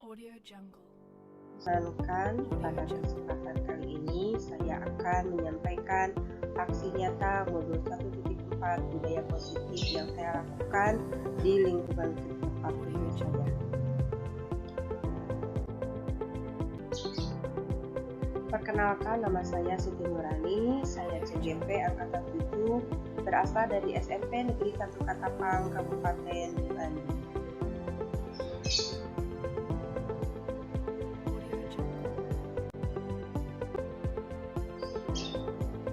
Audio Jungle. Pada kesempatan kali ini saya akan menyampaikan aksi nyata modul 1.4 budaya positif yang saya lakukan di lingkungan tempat kerja saya. Perkenalkan, nama saya Siti Nurani, saya CGP Angkatan 7, berasal dari SMP Negeri 1 Katapang, Kabupaten Bandung.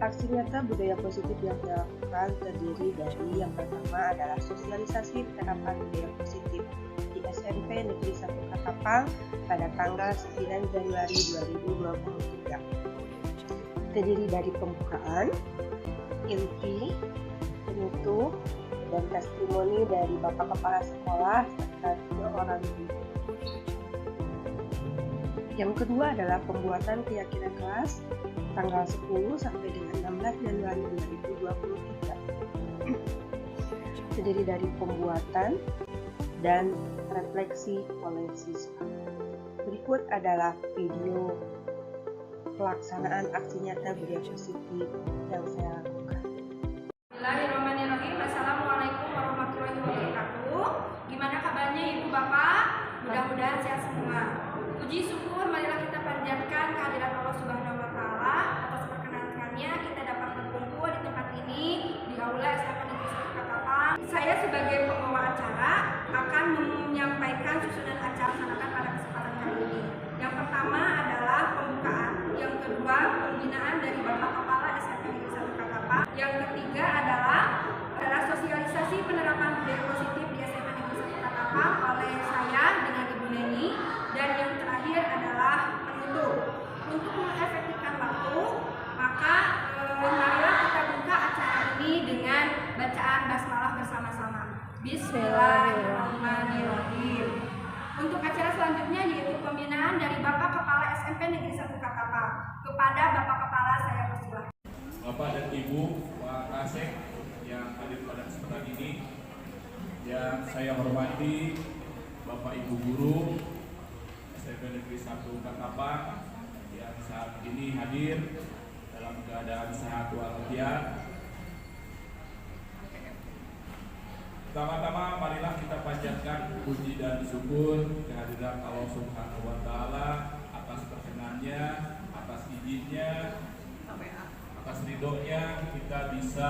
Aksi nyata budaya positif yang saya lakukan terdiri dari yang pertama adalah sosialisasi penerapan budaya positif di SMP Negeri 1 Katapang pada tanggal 9 Januari 2023. Terdiri dari pembukaan, inti, penutup, dan testimoni dari Bapak Kepala Sekolah serta 2 orang guru. Yang kedua adalah pembuatan keyakinan kelas tanggal 10 sampai dengan 16 Januari 2023. Terdiri dari pembuatan dan refleksi oleh siswa. Berikut adalah video pelaksanaan aksi nyata budaya positif yang saya lakukan. Bismillahirrahmanirrahim. Assalamualaikum warahmatullahi wabarakatuh. Gimana kabarnya Ibu Bapak? Mudah-mudahan sehat semua. Puji syukur marilah kita panjatkan kehadiran Allah Subhanahu wa taala atas perkenankannya kita dapat berkumpul di tempat ini di Aula SMP Negeri 1 Katapang. Saya sebagai pembawa acara akan menyampaikan susunan acara laksanakan pada kesempatan kali ini. Yang pertama adalah pembukaan, yang kedua pembinaan dari Bapak Kepala SMP Negeri 1 Katapang, yang ketiga adalah sosialisasi penerapan budaya positif di SMP Negeri 1 Katapang oleh saya dengan Ibu Neni, dan yang terakhir adalah penutup. Untuk mengefektifkan waktu, maka marilah kita buka acara ini dengan bacaan basmalah bersama-sama. Bismillahirrahmanirrahim. Untuk acara selanjutnya yaitu pembinaan dari Bapak Kepala SMP Negeri 1 Katapang. Kepada Bapak Kepala saya persilahkan. Bapak dan Ibu Pak Kasek yang hadir pada kesempatan ini, yang saya hormati Bapak Ibu Guru SMP Negeri 1 Katapang yang saat ini hadir dalam keadaan sehat walafiat. Pertama-tama marilah kita panjatkan puji dan syukur kehadiran Allah Subhanahu wa taala atas perkenannya, atas izinnya, atas ridhonya kita bisa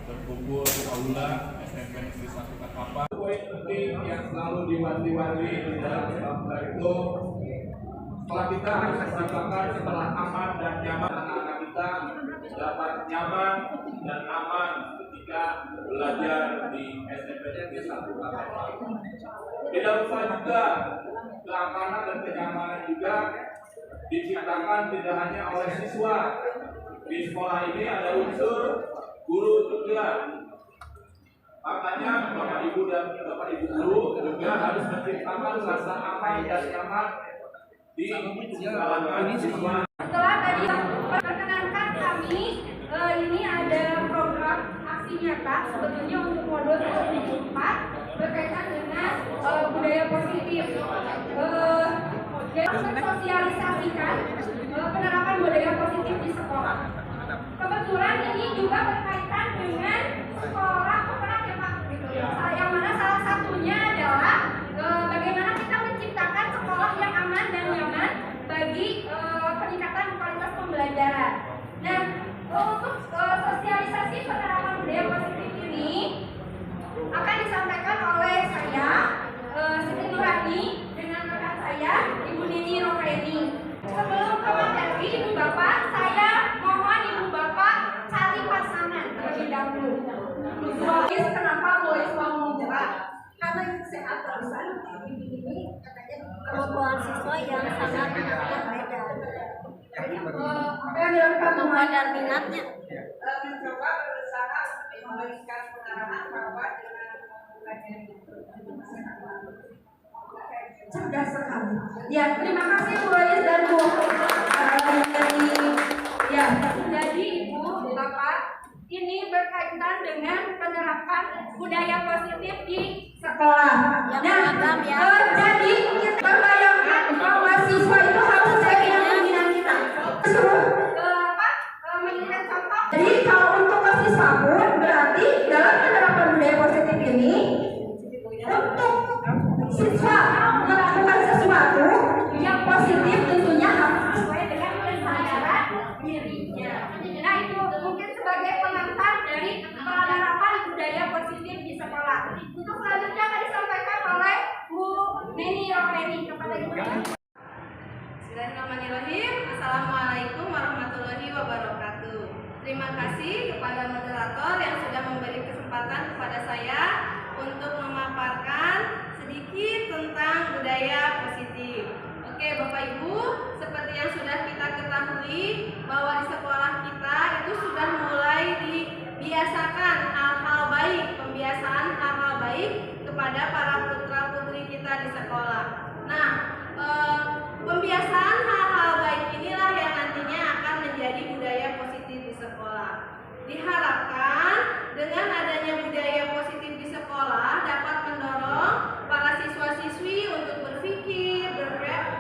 berkumpul di aula SMP Negeri 1 Katapang. Poin penting yang selalu diwanti-wanti di dalam bangsa itu, setelah kita harus merasakan setelah aman dan nyaman, anak-anak kita dapat nyaman dan aman ketika belajar di SMP Negeri 1 Katapang. Tidak lupa juga keamanan dan kenyamanan juga diciptakan tidak hanya oleh siswa. Di sekolah ini ada unsur guru juga. Makanya Bapak Ibu dan Bapak Ibu guru juga harus menciptakan rasa aman dan nyaman di kalangan siswa. Setelah tadi perkenankan kami, ini ada program aksi nyata sebetulnya untuk modul 1.4 berkaitan dengan budaya positif. Jadi mensosialisasikan penerapan budaya positif di sekolah. Kebetulan ini juga berkaitan dengan sekolah peperak ya Pak. Yang mana salah satunya adalah bagaimana kita menciptakan sekolah yang aman dan nyaman bagi peningkatan kualitas pembelajaran. Nah, untuk sosialisasi penerapan budaya positif ini akan disampaikan oleh saya, Siti Nurani, dengan rekan saya, Ibu Nini Roheni. Sebelum ke materi, Ibu Bapak, saya mohon Ibu Bapak cari pasangan terlebih dahulu. Kenapa boleh suami jerak? Karena kesehatan ini katanya kemampuan siswa yang sangat berbeda. kemampuan dan minatnya. Mencoba berusaha memberikan pengarahan bahwa dengan belajar cerdas sekali. Ya, terima kasih Bu Lois dan Bu ya, jadi Ibu, Bapak, ini berkaitan dengan penerapan budaya positif di sekolah. Yang beragam ya. Jadi kita berbayangkan siswa melakukan sesuatu yang positif tentunya harus sesuai dengan kesadaran dirinya. Nah, itu mungkin sebagai pengantar dari penerapan budaya positif di sekolah. Untuk selanjutnya akan disampaikan oleh Bu Neni Roheni. Kepada Ibu Neni. Bismillahirrahmanirrahim. Assalamualaikum warahmatullahi wabarakatuh. Terima kasih kepada moderator yang sudah memberi kesempatan kepada saya untuk memaparkan sedikit tentang budaya positif. Oke, Bapak Ibu, seperti yang sudah kita ketahui bahwa di sekolah kita itu sudah mulai dibiasakan hal-hal baik, pembiasaan hal-hal baik kepada para putra-putri kita di sekolah. Nah, pembiasaan hal-hal baik inilah yang nantinya akan menjadi budaya positif di sekolah. Diharapkan dengan adanya budaya positif di sekolah dapat mendorong para siswa-siswi untuk berpikir,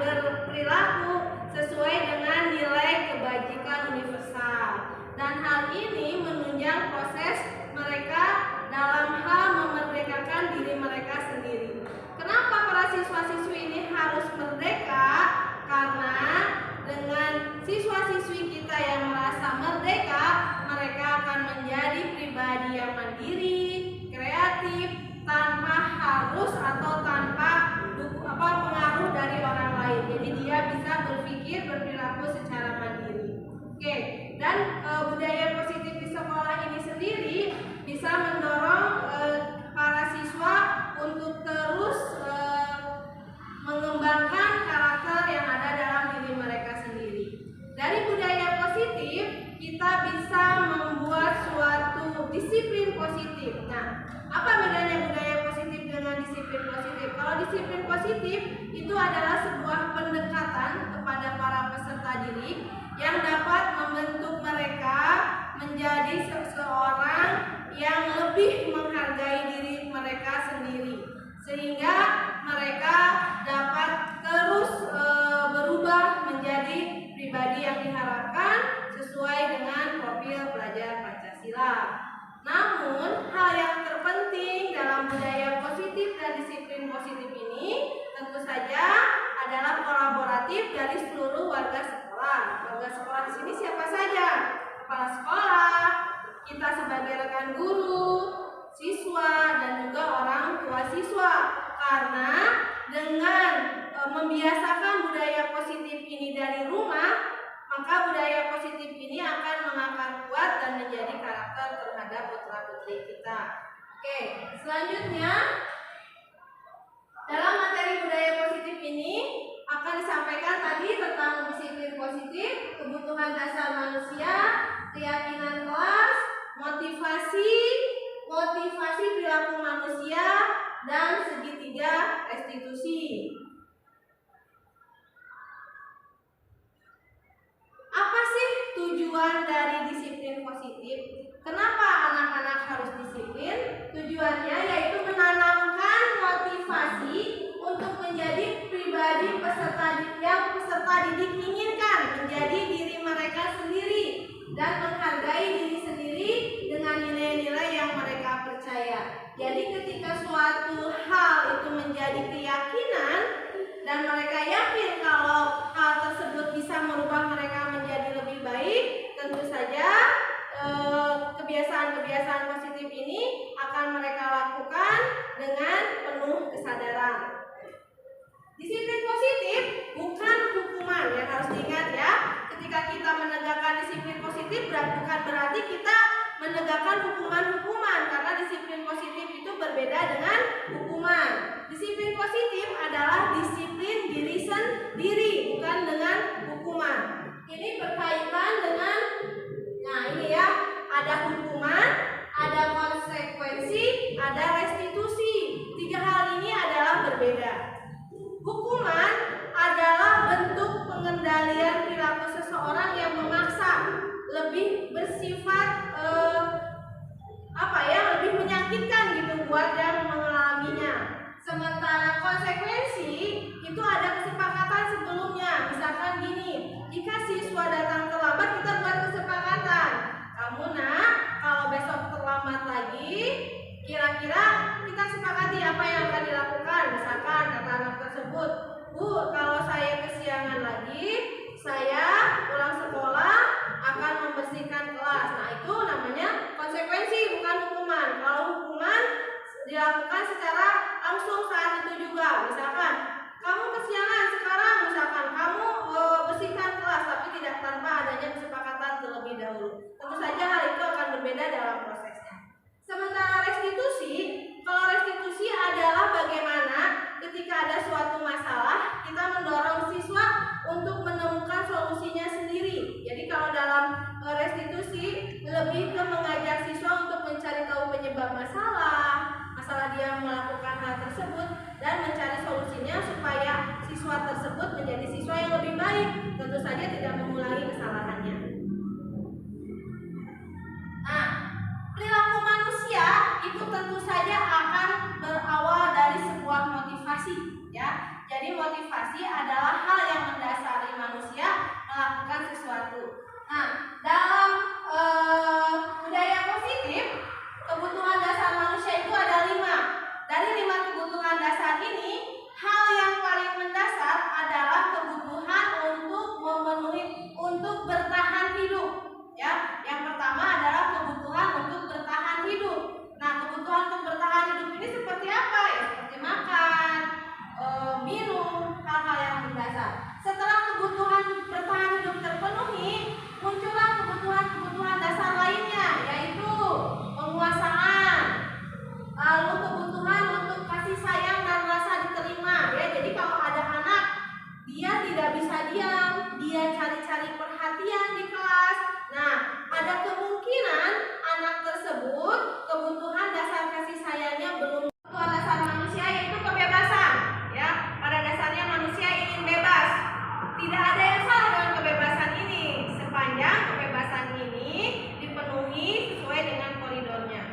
berperilaku sesuai dengan nilai kebajikan universal. Dan hal ini menunjang proses mereka dalam hal memerdekakan diri mereka sendiri. Kenapa para siswa-siswi ini harus merdeka? Karena dengan siswa-siswi kita yang merasa merdeka, mereka akan menjadi pribadi yang mandiri, kreatif, tanpa harus atau tanpa pengaruh dari orang lain. Jadi dia bisa berpikir, berperilaku secara mandiri. Oke, dan budaya positif di sekolah ini sendiri bisa mendorong para siswa untuk terus mengembangkan karakter yang ada dalam diri mereka sendiri. Dari budaya positif, kita bisa membuat suatu disiplin positif. Nah, apa bedanya budaya positif dengan disiplin positif? Kalau disiplin positif itu adalah sebuah pendekatan kepada para peserta didik yang dapat membentuk mereka menjadi seseorang yang lebih menghargai diri mereka sendiri, sehingga mereka dapat terus berubah menjadi pribadi yang diharapkan sesuai dengan profil pelajar Pancasila. Namun, hal yang terpenting dalam budaya positif dan disiplin positif ini tentu saja adalah kolaboratif dari seluruh warga sekolah. Warga sekolah di sini siapa saja? Kepala sekolah, kita sebagai rekan guru, siswa, dan juga orang tua siswa. Karena dengan membiasakan budaya positif ini dari rumah, maka budaya positif ini akan mengakar kuat dan menjadi karakter terhadap putra-putri kita. Oke, selanjutnya dalam materi budaya positif ini akan disampaikan tadi tentang disiplin positif, kebutuhan dasar manusia, keyakinan kelas, motivasi perilaku manusia, dan segitiga restitusi. Apa sih tujuan dari disiplin positif? Kenapa anak-anak harus disiplin? Tujuannya yaitu menanamkan motivasi untuk menjadi pribadi yang peserta didik inginkan, menjadi diri mereka sendiri dan menghargai diri sendiri dengan nilai-nilai yang mereka percaya. Jadi ketika suatu hal itu menjadi keyakinan dan mereka yakin kalau hal tersebut bisa merubah mereka menjadi lebih baik, tentu saja kebiasaan-kebiasaan positif ini akan mereka lakukan dengan penuh kesadaran. Disiplin positif bukan hukuman, yang harus diingat ya. Ketika kita menegakkan disiplin positif bukan berarti kita menegakkan hukuman-hukuman, karena disiplin positif itu berbeda dengan hukuman. Disiplin positif adalah disiplin diri sendiri, bukan dengan hukuman. Ini berkaitan dengan, nah ini ya, ada hukuman, ada konsekuensi, ada restitusi. Tiga hal ini adalah berbeda. Hukuman adalah bentuk pengendalian perilaku seseorang yang memaksa, lebih bersifat lebih menyakitkan gitu buat yang mengalaminya. Sementara konsekuensi itu ada kesepakatan sebelumnya. Misalkan gini, jika siswa datang terlambat, kita buat kesepakatan. Kamu nak, kalau besok terlambat lagi, kira-kira kita sepakati apa yang akan dilakukan. Misalkan juga. Misalkan kamu kesiangan sekarang, misalkan kamu bersihkan kelas tapi tidak tanpa adanya kesepakatan terlebih dahulu. Tentu saja hal itu akan berbeda dalam prosesnya. Sementara restitusi, kalau restitusi adalah bagaimana ketika ada suatu masalah kita mendorong siswa untuk menemukan solusinya sendiri. Jadi kalau dalam restitusi lebih ke mengajak siswa untuk mencari tahu penyebab masalah dia melakukan hal tersebut dan mencari solusinya supaya siswa tersebut menjadi siswa yang lebih baik, tentu saja tidak mengulangi kesalahannya. Nah, perilaku manusia itu tentu saja akan berawal dari sebuah motivasi, ya. Jadi motivasi adalah hal yang mendasari manusia melakukan sesuatu. Nah, dalam budaya positif, kebutuhan dasar manusia itu ada 5. Dari 5 kebutuhan dasar ini, hal yang paling mendasar adalah kebutuhan untuk bertahan hidup. Ya, yang pertama adalah kebutuhan untuk bertahan hidup. Nah, kebutuhan untuk bertahan hidup ini seperti apa? Ya, seperti makan, minum, hal-hal yang mendasar. Setelah kebutuhan bertahan hidup terpenuhi, muncullah kebutuhan dasar lainnya, yaitu penguasaan. Lalu kebutuhan untuk kasih sayang dan rasa diterima. Ya, jadi kalau ada anak, dia tidak bisa diam, dia cari-cari perhatian di kelas. Nah, ada kemungkinan anak tersebut kebutuhan dasar kasih sayangnya belum. Kebutuhan dasar manusia yaitu kebebasan. Ya, pada dasarnya manusia ingin bebas. Tidak ada yang salah dengan kebebasan ini, sepanjang kebebasan ini dipenuhi sesuai dengan koridornya.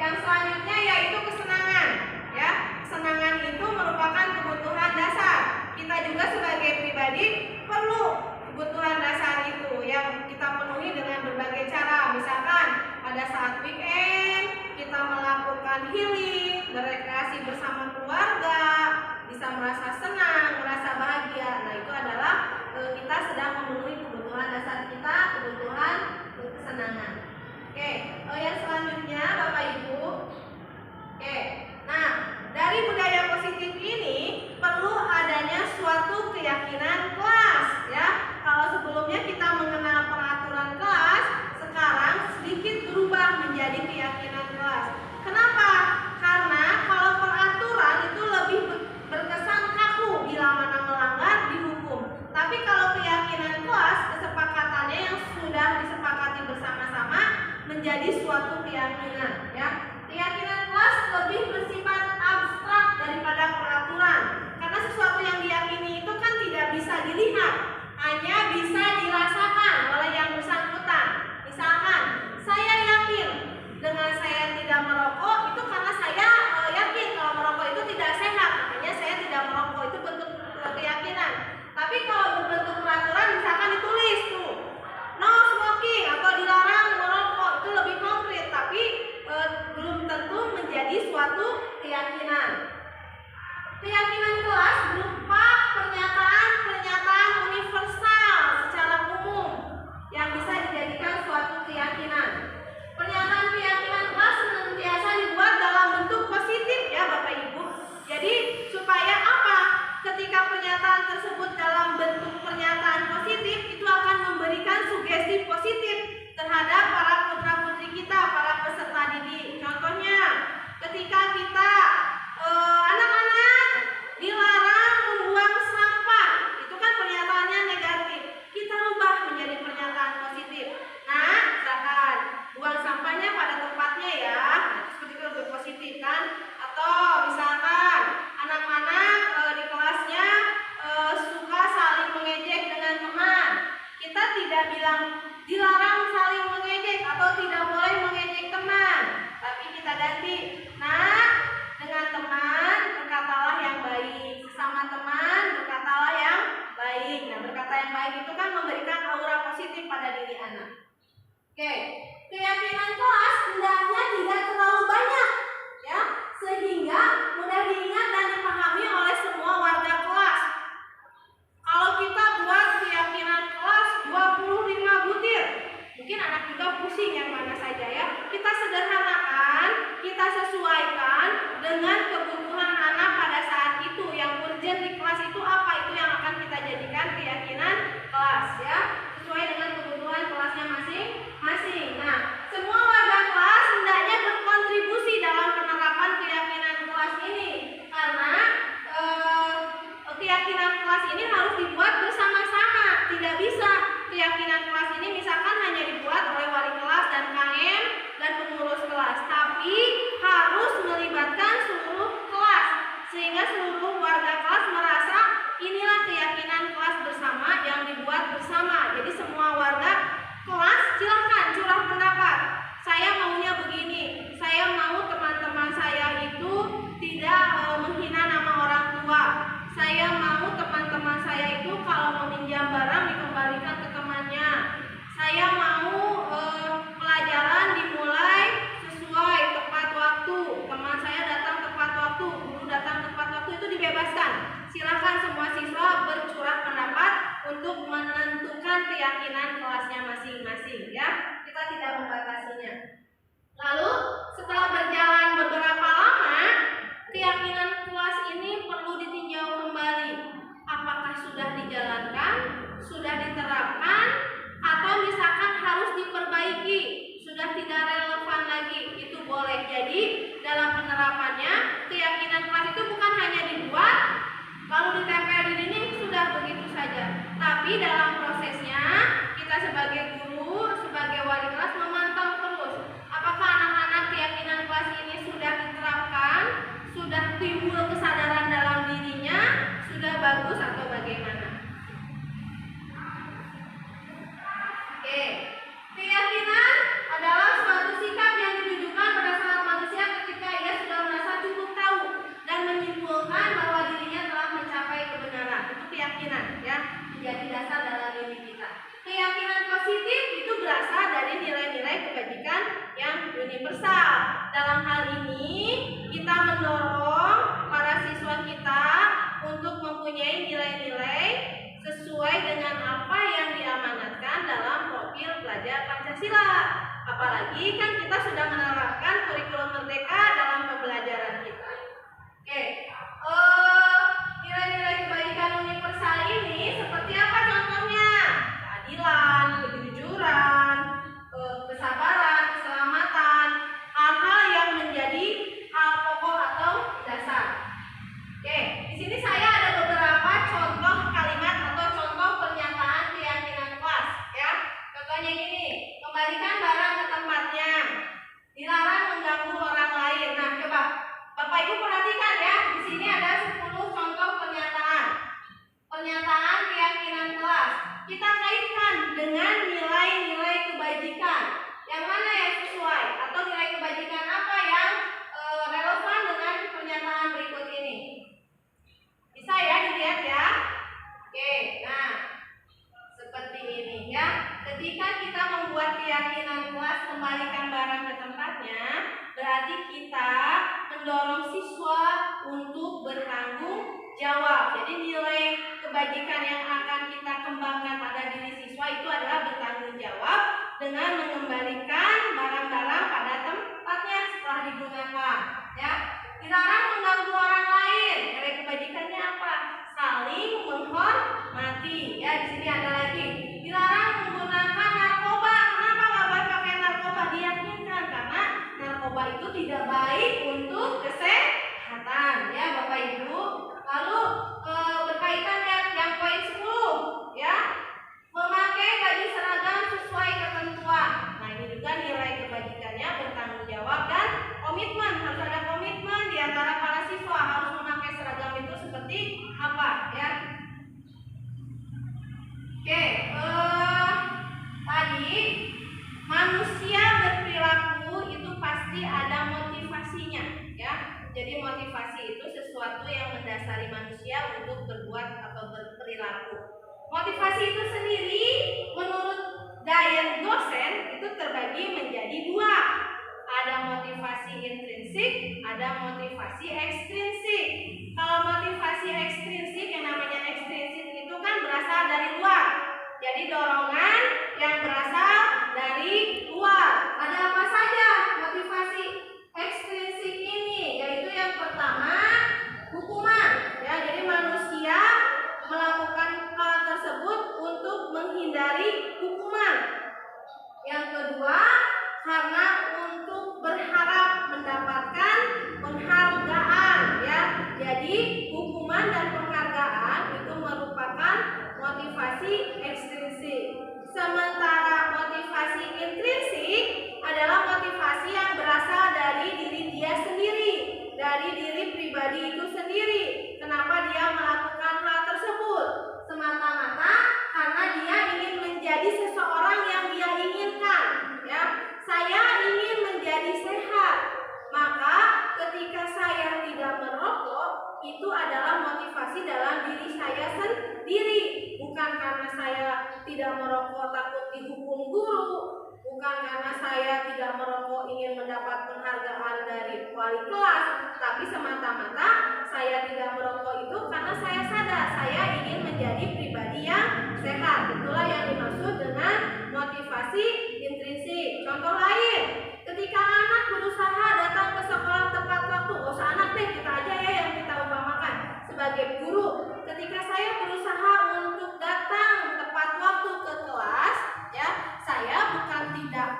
Yang selanjutnya yaitu kesenangan. Ya, kesenangan itu merupakan kebutuhan dasar. Kita juga sebagai pribadi perlu kebutuhan dasar itu yang kita penuhi dengan berbagai cara. Misalkan pada saat weekend kita melakukan healing, berrekreasi bersama keluarga, bisa merasa senang, merasa bahagia. Nah, itu adalah kita sedang memenuhi kebutuhan dasar kita, kebutuhan kesenangan. Oke, yang selanjutnya Bapak Ibu. Oke, nah dari budaya positif ini perlu adanya suatu keyakinan kelas, ya. Kalau sebelumnya kita mengenal peraturan kelas, sekarang sedikit berubah menjadi keyakinan kelas. Kenapa? Karena kalau peraturan itu Saya mau teman-teman saya itu kalau mau minjam barang dikembalikan ke temannya. Saya mau pelajaran dimulai sesuai tepat waktu. Teman saya datang tepat waktu, guru datang tepat waktu, itu dibebaskan. Silakan semua siswa bercurah pendapat untuk menentukan keyakinan kelasnya masing-masing, ya. Kita tidak membatasinya. Lalu setelah berjalan beberapa lama, keyakinan kelas ini perlu ditinjau kembali. Apakah sudah dijalankan, sudah diterapkan, atau misalkan harus diperbaiki, sudah tidak relevan lagi, itu boleh. Jadi dalam penerapannya, keyakinan kelas itu bukan hanya dibuat lalu ditempel di dinding sudah begitu saja, tapi dalam prosesnya kita sebagai guru, sebagai wali kelas memantau terus apakah anak-anak keyakinan kelas ini sudah diterapkan, sudah timbul kesadaran dalam dirinya, sudah bagus atau bagaimana. Oke, keyakinan adalah suatu sikap yang ditujukan pada saat manusia ketika ia sudah merasa cukup tahu dan menyimpulkan bahwa dirinya telah mencapai kebenaran. Itu keyakinan, ya, menjadi dasar dalam diri kita. Keyakinan positif itu berasal dari nilai-nilai kebajikan yang universal. Dalam hal ini kita mendorong para siswa kita untuk mempunyai nilai-nilai sesuai dengan apa yang diamanatkan dalam profil pelajar Pancasila. Apalagi kan kita sudah menerapkan kurikulum merdeka dalam pembelajaran kita. Oke, nilai-nilai kebaikan universal ini seperti apa contohnya? Keadilan, kejujuran, kesabaran, keselamatan, hal-hal yang menjadi hal pokok atau dasar. Oke, di sini saya ada beberapa contoh kalimat atau contoh pernyataan keyakinan kelas, ya. Contohnya gini, kembalikan barang ke tempatnya, dilarang mengganggu orang lain. Nah, coba Bapak Ibu perhatikan ya, di sini ada 10 contoh pernyataan. Pernyataan keyakinan kelas. Kita kaitkan dengan nilai-nilai kebajikan. Yang mana yang sesuai atau nilai kebajikan apa yang relevan dengan pernyataan berikut ini? Bisa ya dilihat ya. Oke, nah seperti ini ya. Ketika kita membuat keyakinan kelas kembalikan barang ke tempatnya, berarti kita mendorong siswa untuk bertanggung jawab. Jadi nilai kebajikan yang akan kita kembangkan pada diri siswa itu adalah bertanggung jawab dengan mengembalikan barang-barang pada tempatnya setelah digunakan. Ya, dilarang mengganggu orang lain. Nilai kebajikannya apa? Saling menghormati. Ya, di sini ada lagi. Dilarang menggunakan narkoba. Kenapa nggak boleh pakai narkoba? Diyakinkan karena narkoba itu tidak baik untuk kesehatan. Ya, Bapak Ibu. Lalu berkaitan yang poin 10, ya, memakai baju seragam sesuai ketentuan. Nah, ini juga nilai kebajikannya bertanggung jawab dan komitmen. Harus ada komitmen di antara para siswa harus memakai seragam itu seperti apa, ya. Oke, tadi manusia berperilaku itu pasti ada motivasinya, ya. Jadi motivasi itu sesuatu yang mendasari manusia untuk berbuat atau berperilaku. Motivasi itu sendiri menurut gaya dosen itu terbagi menjadi dua. Ada motivasi intrinsik, ada motivasi ekstrinsik. Kalau motivasi ekstrinsik, yang namanya ekstrinsik itu kan berasal dari luar. Jadi dorongan yang berasal dari luar. Ada apa saja motivasi ekstrinsik ini? Yaitu yang pertama, hukuman. Ya, jadi manusia melakukan hal tersebut untuk menghindari hukuman. Yang kedua, karena untuk berharap mendapatkan penghargaan, ya. Jadi hukuman dan penghargaan itu merupakan motivasi ekstrinsik. Sementara motivasi intrinsik adalah motivasi yang berasal dari diri dia sendiri, dari diri pribadi itu sendiri. Kenapa dia melakukan hal tersebut? Semata-mata karena dia ingin menjadi seseorang yang dia inginkan, ya. Saya ingin menjadi sehat, maka ketika saya tidak merokok, itu adalah motivasi motivasi dalam diri saya sendiri, bukan karena saya tidak merokok takut dihukum guru, bukan karena saya tidak merokok ingin mendapat penghargaan dari wali kelas, tapi semata-mata saya tidak merokok itu karena saya sadar saya ingin menjadi pribadi yang sehat. Itulah yang dimaksud dengan motivasi intrinsik. Contoh lain, ketika anak berusaha datang ke sekolah tepat waktu, gak usah anak deh, kita aja ya yang kita umpamakan sebagai guru. Ketika saya berusaha untuk datang tepat waktu ke kelas, ya, saya bukan tidak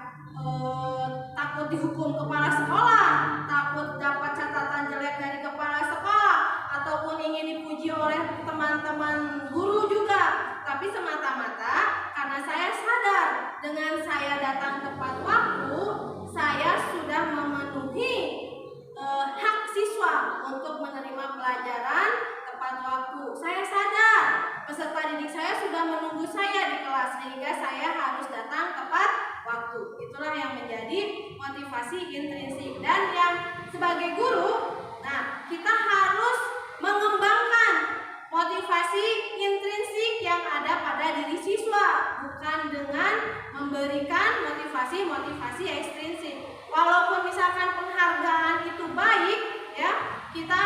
takut dihukum kepala sekolah, takut dapat catatan jelek dari kepala sekolah, ataupun ingin dipuji oleh teman-teman guru juga, tapi semata-mata karena saya sadar dengan saya datang tepat waktu, saya sudah memenuhi hak siswa untuk menerima pelajaran tepat waktu. Saya sadar peserta didik saya sudah menunggu saya di kelas sehingga saya harus datang tepat waktu. Itulah yang menjadi motivasi intrinsik. Dan yang sebagai guru, nah, kita harus mengembangkan motivasi intrinsik yang ada pada diri siswa, bukan dengan memberikan motivasi ekstrinsik. Walaupun misalkan penghargaan itu baik, ya, kita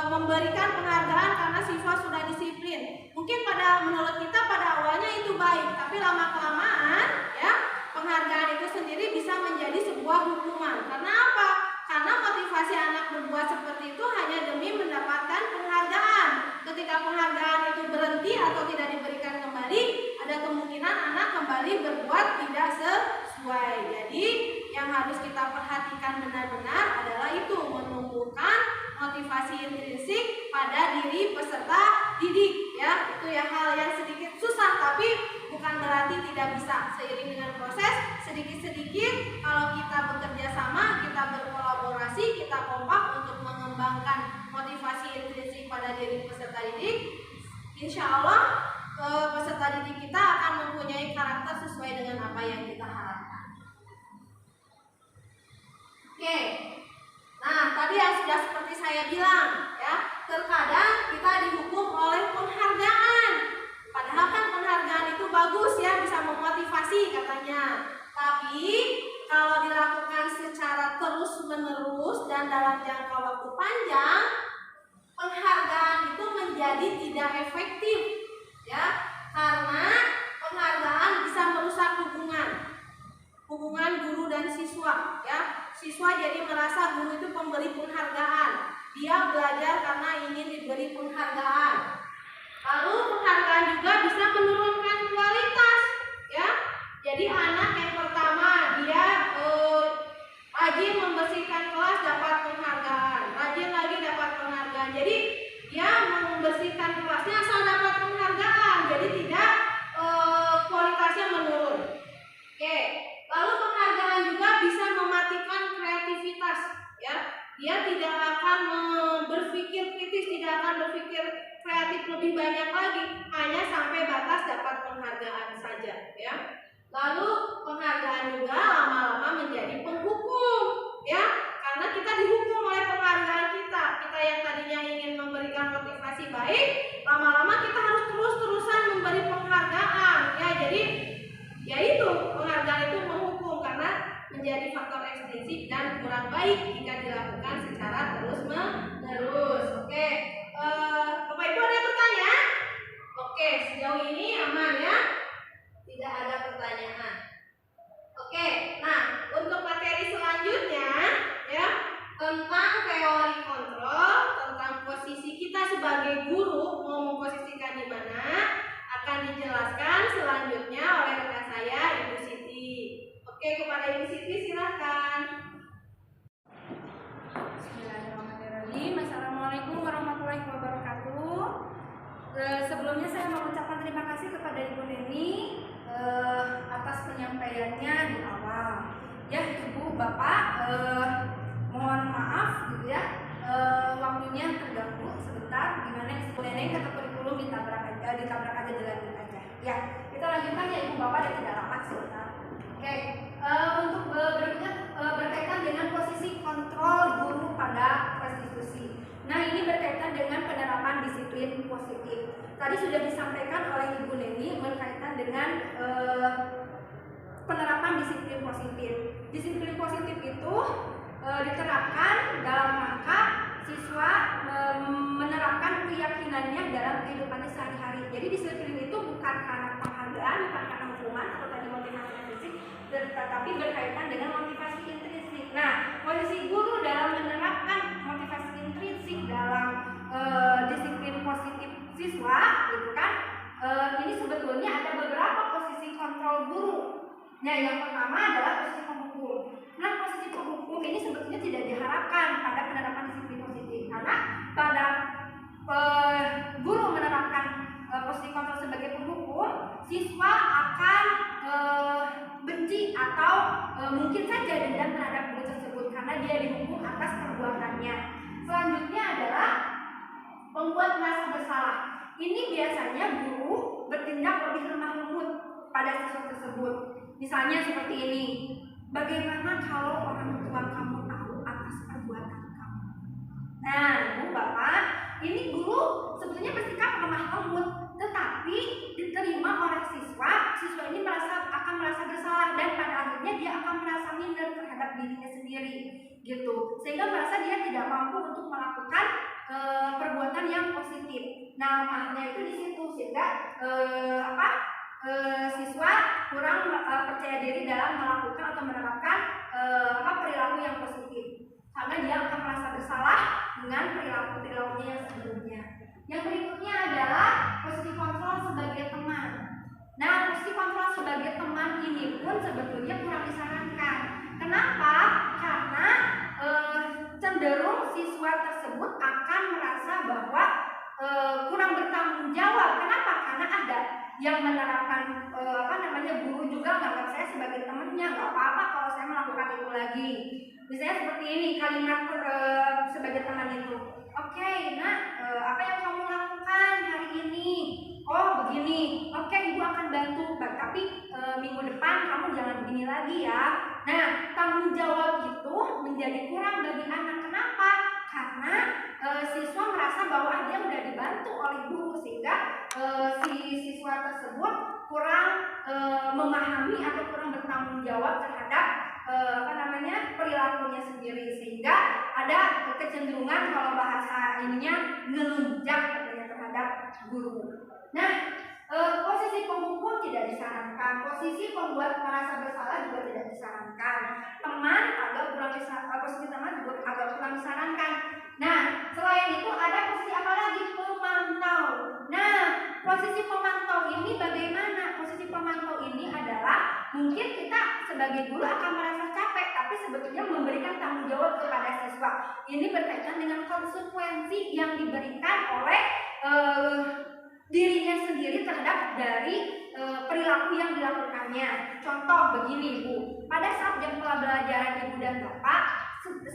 memberikan penghargaan karena siswa sudah disiplin. Mungkin menurut kita pada awalnya itu baik, tapi lama-kelamaan, ya, penghargaan itu sendiri bisa menjadi sebuah hukuman. Karena apa? Karena motivasi anak berbuat seperti itu hanya demi mendapatkan penghargaan. Ketika penghargaan itu berhenti atau tidak diberikan kembali, ada kemungkinan anak kembali berbuat tidak sesuai. Jadi yang harus kita perhatikan benar-benar adalah itu, menumbuhkan motivasi intrinsik pada diri peserta didik, ya. Itu ya hal yang sedikit susah, tapi bukan berarti tidak bisa. Seiring dengan proses, sedikit-sedikit kalau kita bekerja sama, kita berkolaborasi, kita kompak untuk mengembangkan motivasi intrinsik pada diri peserta didik, insya Allah peserta didik kita akan mempunyai karakter sesuai dengan apa yang kita harapkan. Oke, nah tadi yang sudah seperti saya bilang, ya, terkadang kita dihukum oleh penghargaan. Padahal kan penghargaan itu bagus, ya, bisa memotivasi katanya. Tapi kalau dilakukan secara terus-menerus dan dalam jangka waktu panjang, penghargaan itu menjadi tidak efektif, ya, karena penghargaan bisa merusak hubungan guru dan siswa, ya. Siswa jadi merasa guru itu pemberi penghargaan, dia belajar karena ingin diberi penghargaan. Lalu penghargaan juga bisa menurunkan kualitas, ya. Jadi anak yang pertama dia rajin membersihkan kelas dapat penghargaan, rajin lagi dapat penghargaan. Jadi dia membersihkan kelasnya asal dapat penghargaan, jadi tidak kualitasnya menurun. Oke, lalu penghargaan juga bisa mematikan kreativitas, ya. Dia tidak akan berpikir kritis, tidak akan berpikir kreatif lebih banyak lagi, hanya sampai batas dapat penghargaan saja, ya. Lalu penghargaan juga lama-lama menjadi penghukum, ya, karena kita dihukum oleh penghargaan kita. Kita yang tadinya ingin memberikan motivasi baik, lama-lama kita harus terus-terusan memberi penghargaan, ya. Jadi ya itu, penghargaan itu menghukum karena menjadi faktor ekstrinsik dan kurang baik jika dilakukan secara terus-menerus. Oke, Bapak Ibu ada yang bertanya? Oke, sejauh ini aman, ya? Tidak ada pertanyaan. Oke, nah untuk materi selanjutnya, ya, tentang teori kontrol, tentang posisi kita sebagai guru mau memposisikan di mana, akan dijelaskan selanjutnya oleh rekan saya, Ibu Siti. Oke, kepada Ibu Siti silahkan. Bismillahirrahmanirrahim. Assalamualaikum warahmatullahi wabarakatuh. Sebelumnya saya mengucapkan terima kasih kepada Ibu Neni atas penyampaiannya di awal. Ya, Ibu, Bapak, mohon maaf gitu ya, waktunya terganggu sebentar. Gimana Ibu Neni kata kurikulum ditabrak aja dilanjut aja. Ya, kita lanjutkan ya Ibu Bapak, dan tidak lama sebentar. Oke, untuk berikutnya berkaitan dengan posisi kontrol guru pada konstitusi. Nah, ini berkaitan dengan penerapan disiplin disiplin positif. Tadi sudah disampaikan oleh Ibu Neni berkaitan dengan penerapan disiplin positif. Disiplin positif itu diterapkan dalam rangka siswa menerapkan keyakinannya dalam kehidupannya sehari-hari. Jadi disiplin itu bukan karena penghargaan, bukan karena hukuman atau tadi motivasi intrinsik, tetapi berkaitan dengan motivasi intrinsik. Nah, posisi guru dalam menerapkan motivasi intrinsik dalam disiplin positif siswa, gitu kan? Ini sebetulnya ada beberapa posisi kontrol guru. Nah, yang pertama adalah posisi penghukum. Nah, posisi penghukum ini sebetulnya tidak diharapkan pada penerapan disiplin positif, karena pada guru menerapkan posisi kontrol sebagai penghukum, siswa akan benci atau mungkin saja dendam terhadap guru tersebut karena dia dihukum atas perbuatannya. Selanjutnya adalah membuat merasa bersalah. Ini biasanya guru bertindak lebih lemah lembut pada siswa tersebut. Misalnya seperti ini, bagaimana kalau orang tua kamu tahu atas perbuatan kamu? Nah, Bu, Bapak, ini guru sebetulnya bersikap lemah lembut, tetapi diterima oleh siswa ini akan merasa bersalah dan pada akhirnya dia akan merasa minder terhadap dirinya sendiri, gitu. Sehingga merasa dia tidak mampu untuk melakukan perbuatan yang positif. Nah, maksudnya itu di situ sehingga siswa kurang percaya diri dalam melakukan atau menerapkan perilaku yang positif karena dia akan merasa bersalah dengan perilakunya yang sebelumnya. Yang berikutnya adalah posisi kontrol sebagai teman. Nah, posisi kontrol sebagai teman ini pun sebetulnya kurang disarankan. Kenapa? Karena cenderung siswa tersebut akan merasa bahwa kurang bertanggung jawab. Kenapa? Karena ada yang menerapkan guru juga menganggap saya sebagai temannya, nggak apa-apa kalau saya melakukan itu lagi. Misalnya seperti ini kalimat sebagai teman itu, oke, nak, apa yang kamu lakukan hari ini? Oh, begini. Oke, ibu akan bantu, tapi minggu depan kamu jangan begini lagi ya. Nah, tanggung jawab itu menjadi kurang bagi anak. Kenapa? Karena siswa merasa bahwa dia udah dibantu oleh guru sehingga si siswa tersebut kurang memahami atau kurang bertanggung jawab terhadap perilakunya sendiri, sehingga ada kecenderungan kalau bahasa ininya ngelunjak katanya terhadap guru. Nah, posisi penghukum tidak disarankan, posisi pembuat merasa bersalah juga tidak disarankan. Posisi teman juga agak kurang disarankan. Nah, selain itu ada posisi apa lagi? Pemantau. Nah, posisi pemantau ini bagaimana? Posisi pemantau ini adalah mungkin kita sebagai guru akan merasa capek, tapi sebetulnya memberikan tanggung jawab kepada siswa. Ini berkaitan dengan konsekuensi yang diberikan oleh dirinya sendiri terhadap dari perilaku yang dilakukannya. Contoh begini, Bu, pada saat jam pelajaran Ibu dan Bapak,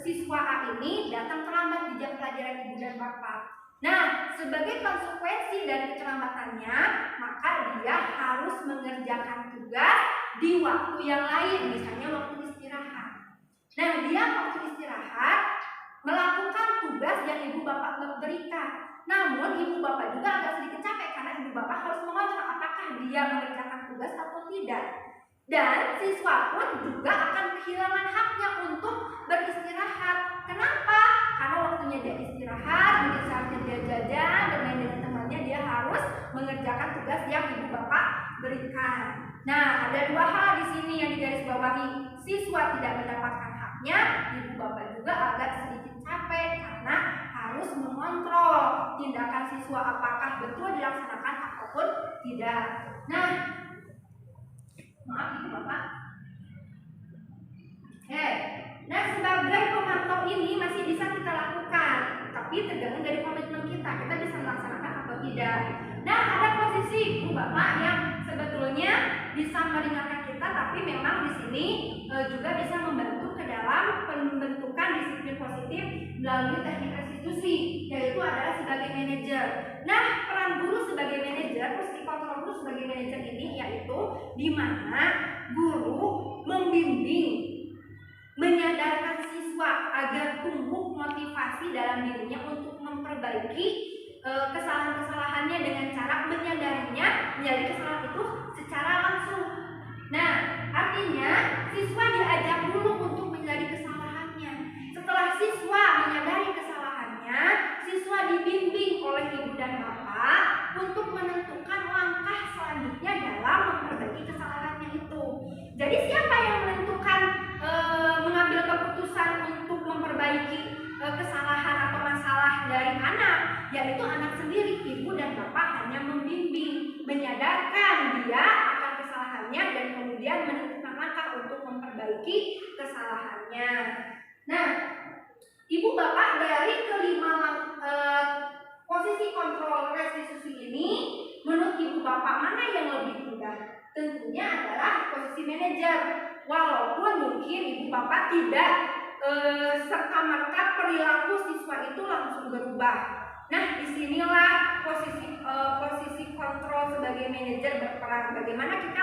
siswa A ini datang terlambat di jam pelajaran Ibu dan Bapak. Nah, sebagai konsekuensi dari keterlambatannya, maka dia harus mengerjakan tugas di waktu yang lain, misalnya waktu istirahat. Nah, dia waktu istirahat melakukan tugas yang Ibu Bapak berikan. Namun Ibu Bapak juga agak sedikit capek karena Ibu Bapak harus mengontrol apakah dia mengerjakan tugas atau tidak. Dan siswa pun juga akan kehilangan haknya untuk beristirahat. Kenapa? Karena waktunya dia istirahat, mungkin saatnya dia jajan, bermain dengan temannya, dia harus mengerjakan tugas yang Ibu Bapak berikan. Nah, ada dua hal di sini yang digarisbawahi. Siswa tidak mendapatkan haknya, Ibu Bapak juga agak sedikit capek karena harus mengontrol tindakan siswa apakah betul dilaksanakan ataupun tidak. Nah, maaf Ibu Bapak. Nah, sebagai pemantau ini masih bisa kita lakukan, tapi tergantung dari komitmen kita bisa melaksanakan atau tidak. Nah, ada posisi Ibu Bapak yang sebetulnya bisa meringankan kita, tapi memang di sini juga bisa membantu ke dalam pembentukan disiplin positif melalui teknik restitusi, yaitu adalah sebagai manajer. Nah, peran guru sebagai manajer, posisi kontrol guru sebagai manajer ini yaitu di mana guru membimbing, menyadarkan siswa agar tumbuh motivasi dalam dirinya untuk memperbaiki kesalahan-kesalahannya dengan cara menyadari kesalahan itu secara langsung. Nah, artinya siswa diajak dulu untuk menyadari kesalahannya. Setelah siswa menyadari kesalahannya, siswa dibimbing oleh ibu dan bapak untuk menentukan langkah selanjutnya dalam memperbaiki kesalahannya itu. Jadi siapa yang menentukan mengambil keputusan untuk memperbaiki kesalahan atau masalah dari anak, yaitu anak sendiri. Ibu dan bapak hanya membimbing, menyadarkan dia akan kesalahannya dan kemudian menentukan langkah untuk memperbaiki kesalahannya. Nah, ibu bapak dari kelima posisi kontrol restitusi ini, menurut ibu bapak mana yang lebih mudah? Tentunya adalah posisi manajer. Walaupun mungkin ibu bapak tidak serta-merta perilaku siswa itu langsung berubah. Nah, disinilah posisi kontrol sebagai manajer berperan. Bagaimana kita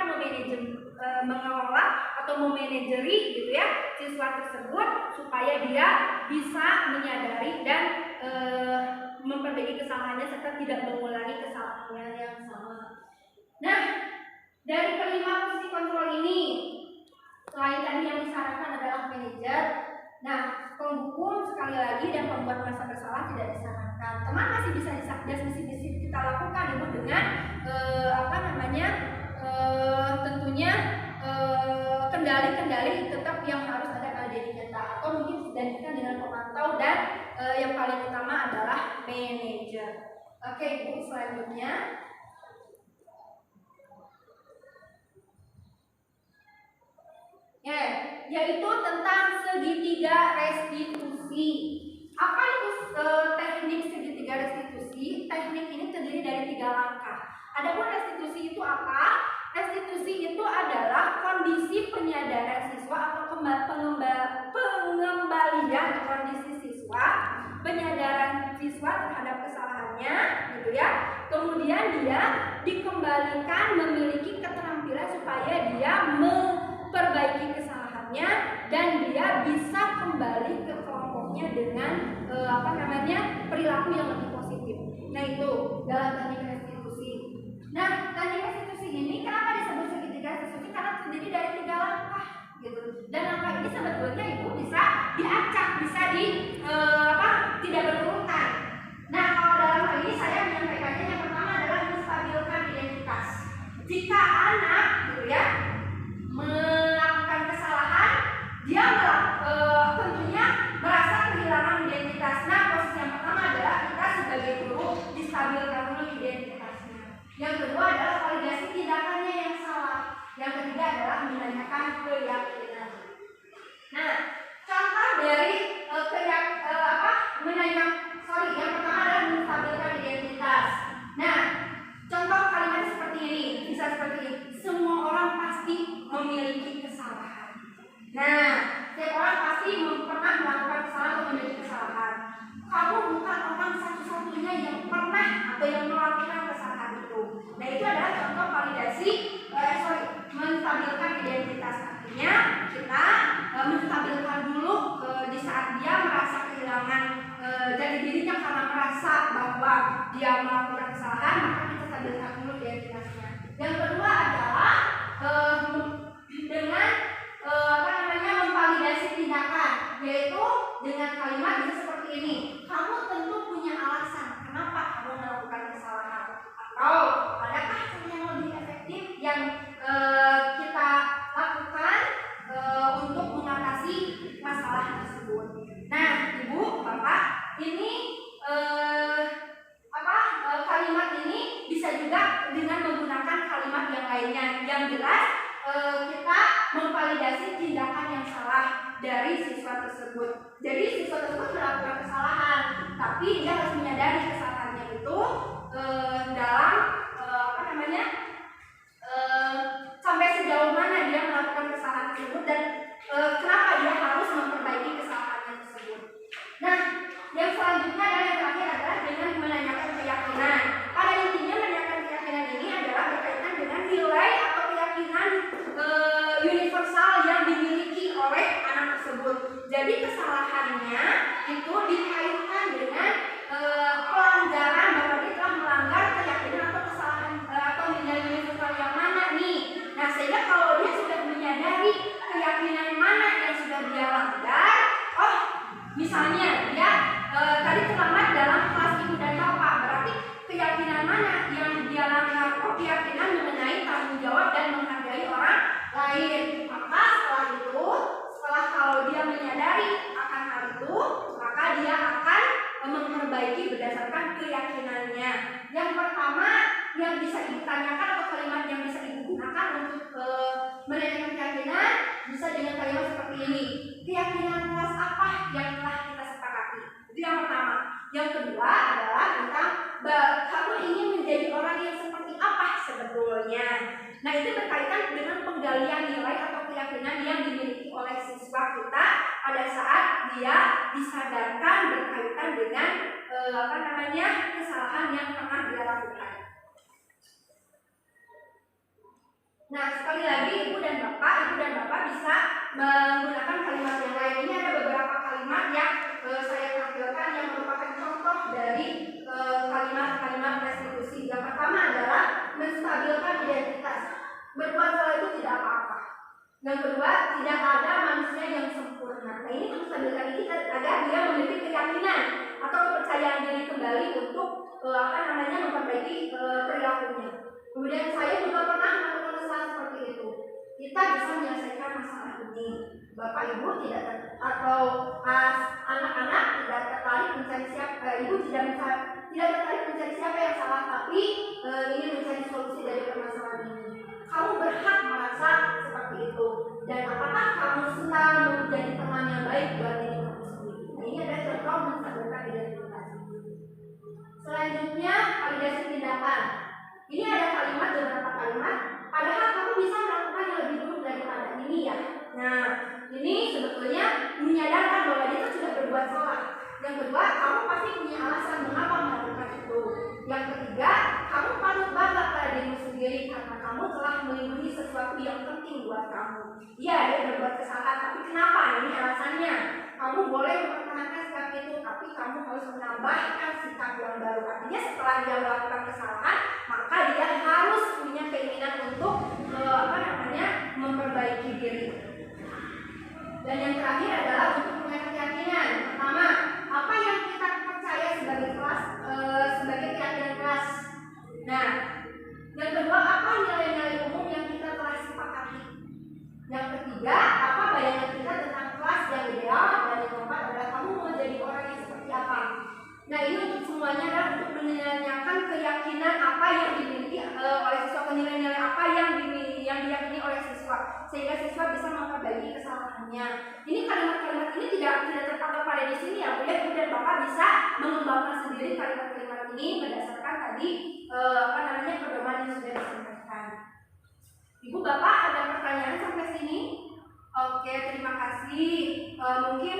mengelola atau memanajeri gitu ya siswa tersebut supaya dia bisa menyadari dan memperbaiki kesalahannya serta tidak mengulangi kesalahannya yang sama. Nah, dari kelima posisi kontrol ini, selain tadi yang disarankan adalah manajer, nah penghukum sekali lagi dan pembuat merasa bersalah tidak disarankan. Teman masih bisa kita lakukan ibu dengan tentunya kendali-kendali tetap yang harus ada pada diri kita, atau mungkin digantikan dengan pemantau dan yang paling utama adalah manajer. Oke, ibu selanjutnya. Yaitu tentang segitiga restitusi. Apa itu teknik segitiga restitusi? Teknik ini terdiri dari 3 langkah. Adapun restitusi itu apa? Restitusi itu adalah kondisi penyadaran siswa atau pengembalian kondisi siswa, penyadaran siswa terhadap kesalahannya, gitu ya. Kemudian dia dikembalikan memiliki keterampilan supaya dia memperbaiki kesalahannya dan dia bisa kembali ke kelompoknya dengan perilaku yang lebih positif. Nah, itu dalam teknik restitusi. Nah, teknik restitusi ini kenapa disebut segitiga restitusi? Karena terdiri dari 3 langkah gitu. Dan langkah ini sebetulnya ibu bisa diacak, bisa tidak berurutan. Nah, kalau dalam hal ini saya menyampaikannya yang pertama adalah menstabilkan identitas. Jika anak gitu ya melakukan kesalahan, dia tentunya merasa kehilangan identitas. Nah, posisi yang pertama adalah kita sebagai guru distabilkan dulu identitasnya. Yang kedua adalah validasi tindakannya yang salah. Yang ketiga adalah menanyakan keyakinan. Nah, contoh dari yang pertama adalah menstabilkan identitas. Nah, contoh kalimat seperti ini, bisa seperti ini. Semua orang pasti memiliki kesalahan. Nah, setiap orang pasti pernah melakukan kesalahan atau memiliki kesalahan. Kamu bukan orang satu-satunya yang pernah atau yang melakukan kesalahan itu. Nah, itu adalah contoh validasi, menstabilkan identitas. Artinya kita menstabilkan dulu di saat dia merasa kehilangan dari dirinya karena merasa bahwa dia melakukan kesalahan, maka kita stabilkan dulu identitasnya. Yang kedua adalah dengan memvalidasi tindakan, yaitu dengan kalimat bisa seperti ini. Kamu tentu punya alasan kenapa kamu melakukan kesalahan, atau adakah cara yang lebih efektif yang kita lakukan untuk mengatasi masalah tersebut. Nah, ibu, bapak, ini kalimat ini bisa juga dengan menggunakan kalimat yang lainnya. Yang jelas kita memvalidasi tindakan yang salah dari siswa tersebut. Jadi siswa tersebut melakukan kesalahan, tapi dia harus menyadari kesalahannya itu dalam sampai sejauh mana dia melakukan kesalahan tersebut dan kenapa dia harus memperbaiki kesalahannya tersebut. Nah, yang selanjutnya adalah yang terakhir adalah dengan menanyakan keyakinan. Pada intinya menanyakan keyakinan ini adalah berkaitan dengan nilai atau keyakinan universal yang dimiliki oleh anak tersebut. Jadi kesalahannya itu dikaitkan dengan pelanggaran bahwa lain. Maka setelah kalau dia menyadari akan hal itu, maka dia akan memperbaiki berdasarkan keyakinannya. Yang pertama yang bisa ibu tanyakan atau kalimat yang bisa ibu gunakan untuk menanyakan keyakinan bisa dengan kalimat seperti ini. Keyakinan kelas apa yang telah kita sepakati? Itu yang pertama. Yang kedua adalah tentang kamu ingin menjadi orang yang seperti apa sebetulnya. Nah, itu berkaitan dengan penggalian nilai atau keyakinan yang dimiliki oleh siswa kita pada saat dia disadarkan berkaitan dengan kesalahan yang pernah dia lakukan. Nah, sekali lagi ibu dan bapak bisa menggunakan kalimat yang lain. Ini ada beberapa kalimat yang saya tampilkan yang merupakan contoh dari kalimat-kalimat restitusi. Yang pertama adalah menstabilkan identitas. Berbuat salah itu tidak apa-apa. Yang kedua, tidak ada manusia yang sempurna. Nah, ini menstabilkan ini agar dia memiliki keyakinan atau kepercayaan diri kembali untuk memperbaiki perilakunya. Kemudian saya juga pernah melakukan kesalahan seperti itu. Kita bisa menyelesaikan masalah ini. Bapak ibu atau anak-anak tidak tertarik mencari siapa, ibu tidak tertarik mencari siapa yang salah, tapi ingin mencari solusi dari permasalahan ini. Kamu berhak merasa seperti itu. Dan apakah kamu senang menjadi teman yang baik buat diri kamu sendiri? Nah, ini ada contoh menstabilkan identitas. Selanjutnya validasi tindakan. Ini ada beberapa kalimat. Padahal kamu bisa melakukan yang lebih dulu daripada ini ya. Nah, ini sebetulnya menyadarkan bahwa dia sudah berbuat salah. Yang kedua, kamu pasti punya alasan mengapa melakukan itu. Yang ketiga, kamu patut bangga pada dirimu sendiri karena kamu telah melindungi sesuatu yang penting buat kamu. Iya, dia berbuat kesalahan, tapi kenapa? Ini alasannya. Kamu boleh mempertahankan sikap itu, tapi kamu harus menambahkan sikap yang baru. Artinya setelah dia melakukan kesalahan, maka dia harus punya keinginan untuk memperbaiki diri. Dan yang terakhir adalah untuk punya keyakinan. Pertama, apa yang kita percaya sebagai keyakinan kelas. Nah, yang kedua, apa nilai-nilai umum yang kita telah sepakati. Yang ketiga, apa bayangan kita tentang kelas yang ideal. Dan yang keempat adalah kamu mau jadi orang yang seperti apa. Nah, ini untuk semuanya adalah untuk menanyakan keyakinan apa yang dimiliki oleh siswa, nilai-nilai apa yang diyakini oleh siswa, sehingga siswa bisa memperbaiki kesalahannya. Ini kalimat-kalimat ini tidak terpatok pada di sini ya, Bu ya. Ibu dan Bapak bisa mengembangkan sendiri kalimat-kalimat ini berdasarkan tadi pedoman yang sudah disampaikan. Ibu Bapak ada pertanyaan sampai sini? Oke, terima kasih. Mungkin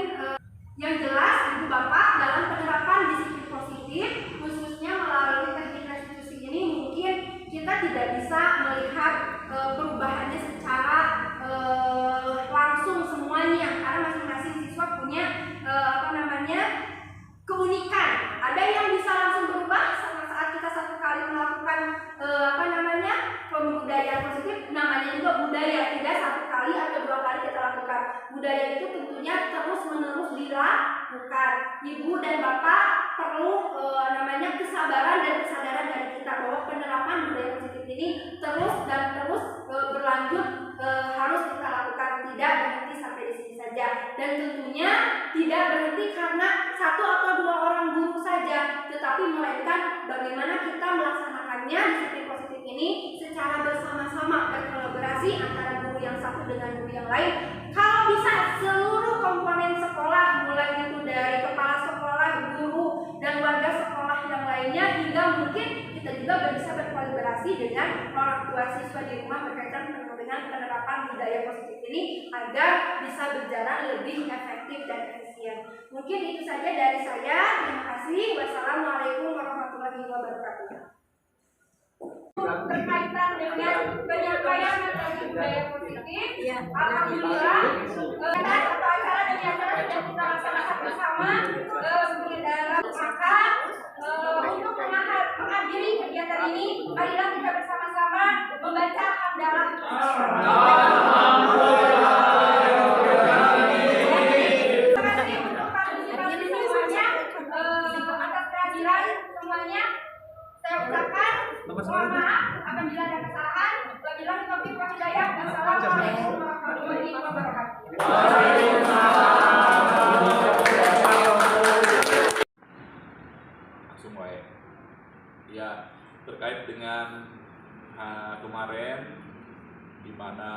yang jelas Ibu Bapak dalam penerapan disiplin positif khususnya melalui teknik restitusi ini mungkin kita tidak bisa melihat perubahannya secara langsung semuanya karena masing-masing siswa punya keunikan. Ada yang bisa langsung berubah saat kita satu kali melakukan pembudayaan positif, namanya juga budaya, tidak satu kali atau dua kali kita lakukan. Budaya itu tentunya terus-menerus dilakukan. Ibu dan Bapak perlu kesabaran dan kesadaran dari kita bahwa penerapan budaya positif ini terus berlanjut, harus kita lakukan, tidak berhenti sampai di sini saja. Dan tentunya tidak berhenti karena satu atau dua orang guru saja, tetapi melainkan bagaimana kita melaksanakannya disiplin positif ini secara bersama-sama, berkolaborasi antara guru yang satu dengan guru yang lain. Kalau bisa seluruh komponen sekolah, mulai itu dari kepala sekolah, guru, dan warga sekolah yang lainnya, hingga mungkin kita juga bisa berkolaborasi dengan orang tua siswa di rumah berkaitan dengan penerapan budaya positif ini agar bisa berjalan lebih efektif dan efisien. Mungkin itu saja dari saya. Terima kasih. Wassalamualaikum warahmatullahi wabarakatuh. Berkaitan dengan penyampaian materi budaya positif, alhamdulillah acara demi acara sudah kita laksanakan bersama maka untuk mengakhiri kegiatan ini, marilah kita bersama-sama membaca hamdalah. Terima kasih untuk partisipasi semuanya, atas kehadiran semuanya. Saya ucapkan mohon maaf apabila ada kesalahan. Wabillahi taufiq wal hidayah. Wassalamualaikum warahmatullahi wabarakatuh. Langsung wae. Ya, terkait dengan kemarin di mana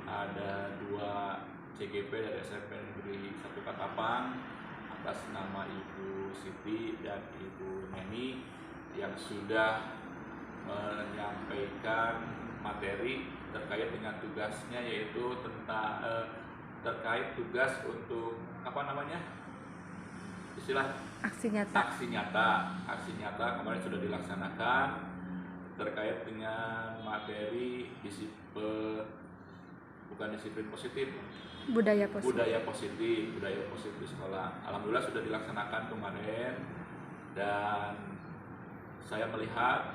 ada 2 CGP dari SMP Negeri 1 Katapang atas nama Ibu Siti dan Ibu Neni yang sudah menyampaikan materi terkait dengan tugasnya, yaitu tentang terkait tugas untuk apa namanya, istilah Aksi nyata kemarin sudah dilaksanakan terkait dengan materi disiplin positif, budaya positif di sekolah. Alhamdulillah sudah dilaksanakan kemarin, dan saya melihat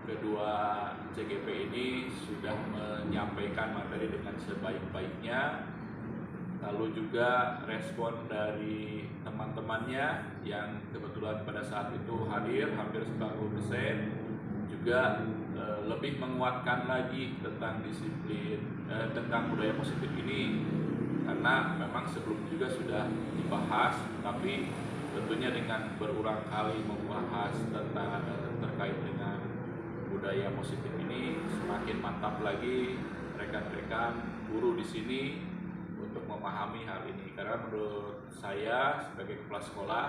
kedua CGP ini sudah menyampaikan materi dengan sebaik-baiknya. Lalu juga respon dari teman-temannya yang kebetulan pada saat itu hadir hampir 90% juga lebih menguatkan lagi tentang tentang budaya positif ini, karena memang sebelum juga sudah dibahas, tapi tentunya dengan berulang kali membahas tentang terkait dengan budaya positif ini, semakin mantap lagi rekan-rekan guru di sini untuk memahami hal ini. Karena menurut saya sebagai kepala sekolah,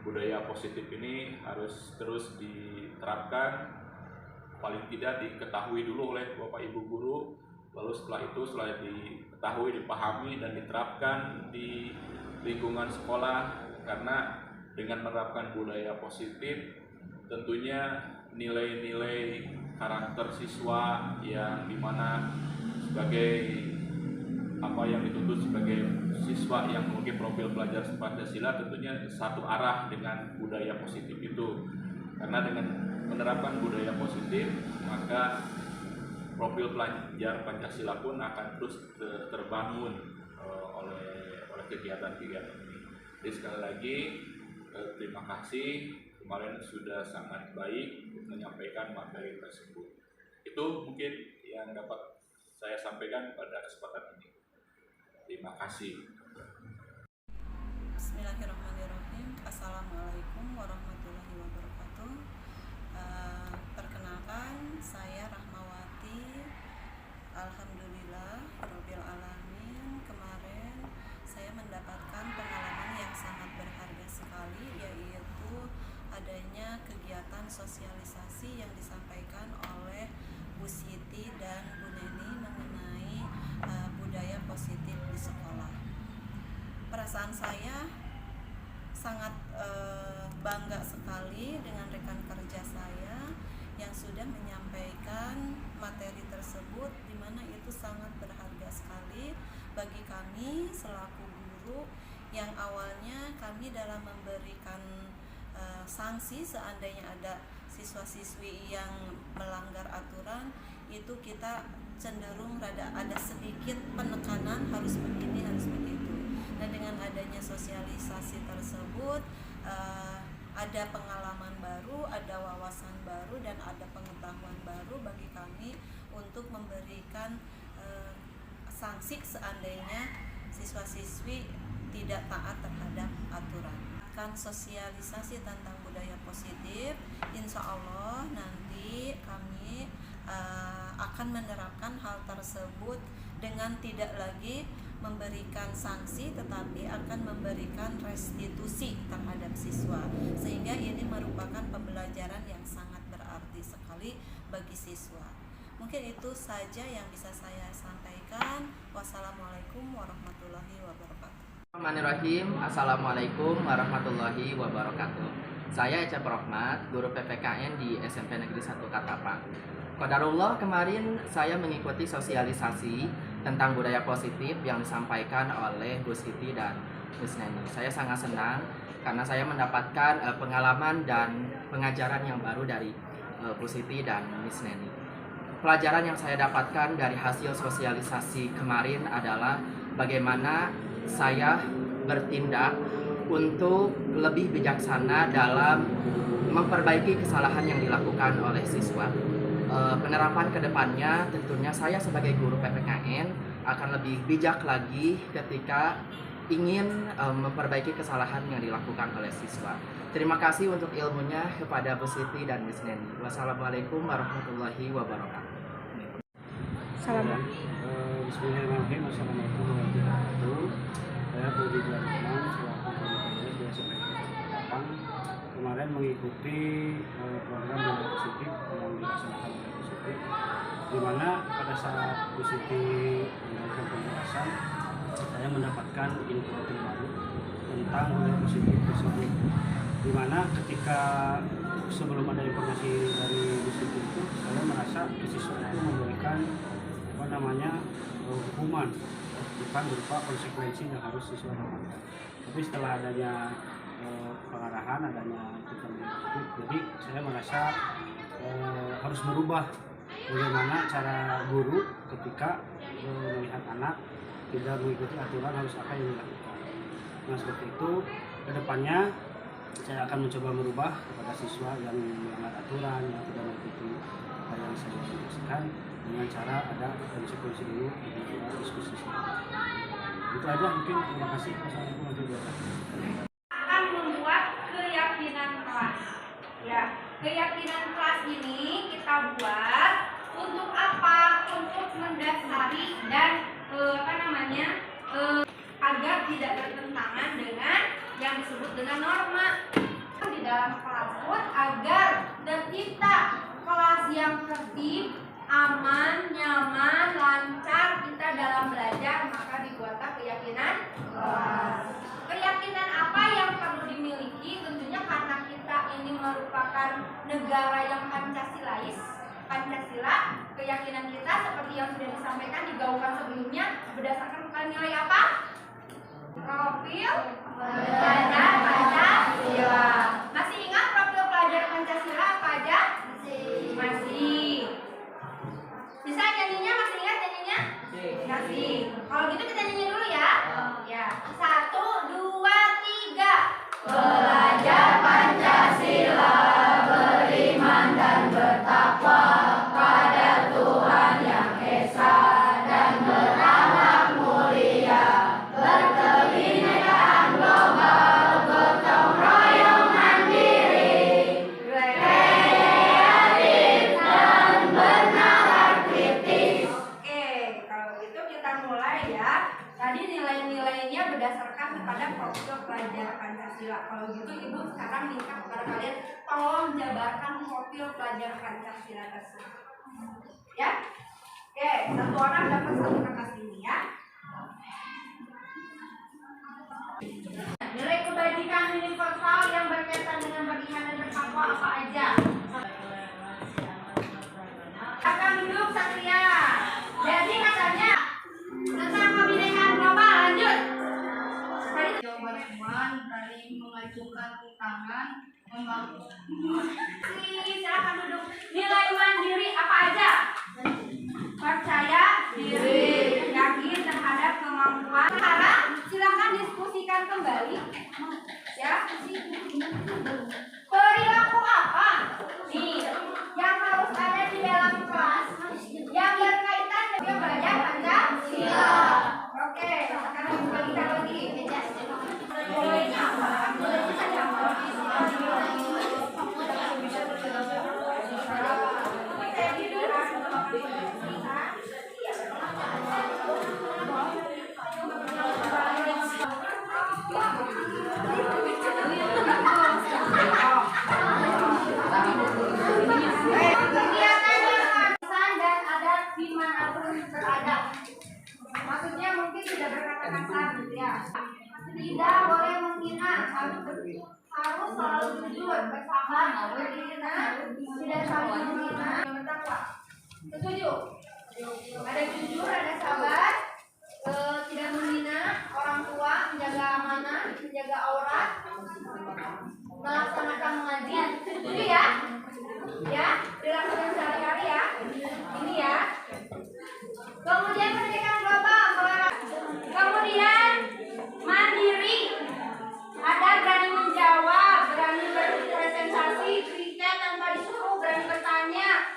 budaya positif ini harus terus diterapkan, paling tidak diketahui dulu oleh Bapak Ibu guru, lalu setelah diketahui, dipahami, dan diterapkan di lingkungan sekolah. Karena dengan menerapkan budaya positif, tentunya nilai-nilai karakter siswa yang dimana sebagai apa yang dituntut sebagai siswa yang memiliki profil pelajar Pancasila tentunya satu arah dengan budaya positif itu. Karena dengan menerapkan budaya positif, maka profil pelajar Pancasila pun akan terus terbangun oleh kegiatan-kegiatan ini. Jadi sekali lagi terima kasih, kemarin sudah sangat baik menyampaikan materi tersebut. Itu mungkin yang dapat saya sampaikan pada kesempatan ini. Terima kasih. Bismillahirrahmanirrahim. Assalamualaikum warahmatullahi wabarakatuh. Perkenalkan, saya Rahmawati. Alhamdulillah Rabbil Alamin. Kemarin saya mendapatkan pengalaman yang sangat berharga sekali, yaitu adanya kegiatan sosialisasi yang disampaikan oleh Bu Siti dan Bu Neni mengenai budaya positif di sekolah. Perasaan saya sangat bangga sekali dengan rekan kerja saya yang sudah menyampaikan materi tersebut, di mana itu sangat berharga sekali bagi kami selaku guru, yang awalnya kami dalam memberikan sanksi seandainya ada siswa-siswi yang melanggar aturan, itu kita cenderung ada sedikit penekanan, harus begini, harus begitu. Dan dengan adanya sosialisasi tersebut, ada pengalaman baru, ada wawasan baru, dan ada pengetahuan baru bagi kami untuk memberikan sanksi seandainya siswa-siswi tidak taat terhadap aturan. Kan sosialisasi tentang budaya positif, insya Allah nanti kami akan menerapkan hal tersebut dengan tidak lagi memberikan sanksi, tetapi akan memberikan restitusi terhadap siswa, sehingga ini merupakan pembelajaran yang sangat berarti sekali bagi siswa. Mungkin itu saja yang bisa saya sampaikan. Wassalamualaikum warahmatullahi wabarakatuh. Bismillahirrahmanirrahim. Assalamualaikum warahmatullahi wabarakatuh. Saya Ecep Rohmat, guru PPKN di SMP Negeri 1 Katapang. Qadarullah, kemarin saya mengikuti sosialisasi tentang budaya positif yang disampaikan oleh Bu Siti dan Miss Neni. Saya sangat senang karena saya mendapatkan pengalaman dan pengajaran yang baru dari Bu Siti dan Miss Neni. Pelajaran yang saya dapatkan dari hasil sosialisasi kemarin adalah bagaimana saya bertindak untuk lebih bijaksana dalam memperbaiki kesalahan yang dilakukan oleh siswa. penerapan kedepannya tentunya saya sebagai guru PPKN akan lebih bijak lagi ketika ingin memperbaiki kesalahan yang dilakukan oleh siswa. Terima kasih untuk ilmunya kepada Bu Siti dan Miss Neni. Wassalamualaikum warahmatullahi wabarakatuh. Bismillahirrahmanirrahim. Assalamualaikum warahmatullahi wabarakatuh. Saya Budi Rahman selaku panitia di SMP Katapang. Kemarin mengikuti program Budaya Positif yang dilaksanakan oleh Bu Siti, di mana pada saat Bu Siti memberikan penjelasan, saya mendapatkan info terbaru tentang budaya positif tersebut. Di mana ketika sebelum ada informasi dari Bu Siti itu, saya merasa siswa itu memberikan hukuman, bukan berupa konsekuensi yang harus siswa dapatkan. Tapi setelah adanya pengarahan, adanya positif, jadi saya merasa harus merubah bagaimana cara guru ketika melihat anak tidak mengikuti aturan harus apa yang dilakukan. Nah seperti itu, kedepannya saya akan mencoba merubah kepada siswa yang melanggar aturan, yang tidak mengikuti apa yang saya diskusikan, dengan cara ada konsekuensi dulu di diskusi. Itu aja mungkin. Terima kasih. Wassalamualaikum warahmatullahi wabarakatuh. Akan membuat keyakinan kelas. Ya, keyakinan kelas ini kita buat untuk apa? Untuk mendasari dan agar tidak bertentangan dengan yang disebut dengan norma di dalam kelas pun, agar tercipta kelas yang tertib, aman, nyaman, lancar kita dalam belajar, maka dibuatlah keyakinan kelas. Keyakinan apa yang perlu dimiliki? Tentunya karena kita ini merupakan negara yang Pancasilais. Pancasila, keyakinan kita seperti yang sudah disampaikan digaungkan sebelumnya berdasarkan nilai apa? Profil pelajar Pancasila. Masih ingat profil pelajar Pancasila apa aja? Masih. Bisa nyanyinya? Masih ingat nyanyinya? Masih. Kalau gitu kita nyanyi dulu ya. Ya. 1, 2, 3. Belajar Pancasila, beriman dan bertakwa pada Tuhan Yang Esa dan berakhlak mulia, berkebinekaan global, gotong royong mandiri, kreatif dan bernalar kritis. Oke, kalau gitu kita mulai ya. Tadi nilai-nilainya berdasarkan kepada profil pelajar Pancasila. Kalau gitu Ibu sekarang minta kepada kalian tolong jabarkan profil pelajar Pancasila tersebut. Ya? Oke, satu orang dapat satu kertas ini ya. Nilai kebajikan universal yang berkaitan dengan beriman dan bertakwa apa aja? Akan duduk Satria. Jadi katanya tentang kebinekaan global, lanjut. Jawaban teman berani mengajukan tangan, membangun. Silakan duduk. Nilai mandiri apa aja? Percaya diri, yakin terhadap kemampuan. Sekarang silakan diskusikan kembali. Ya. Perilaku apa? Nih, yang harus ada di dalam kelas yang berkaitan dengan belajar Pancasila. Oke, sekarang kita lagi. Maksudnya mungkin tidak berkata kasar gitu ya. Tidak boleh menghina, harus selalu jujur, bersabar, berhina, tidak saling menghina, bertakwa. Setuju? Ada jujur, ada sabar, tidak menghina orang tua, menjaga amanah, menjaga aurat, melaksanakan mengaji. Setuju ya? Ya, dilakukan sehari-hari ya. Ini ya. Kemudian pendidikan global, kemudian mandiri, ada berani menjawab, berani berpresentasi, kritik tanpa disuruh, berani bertanya,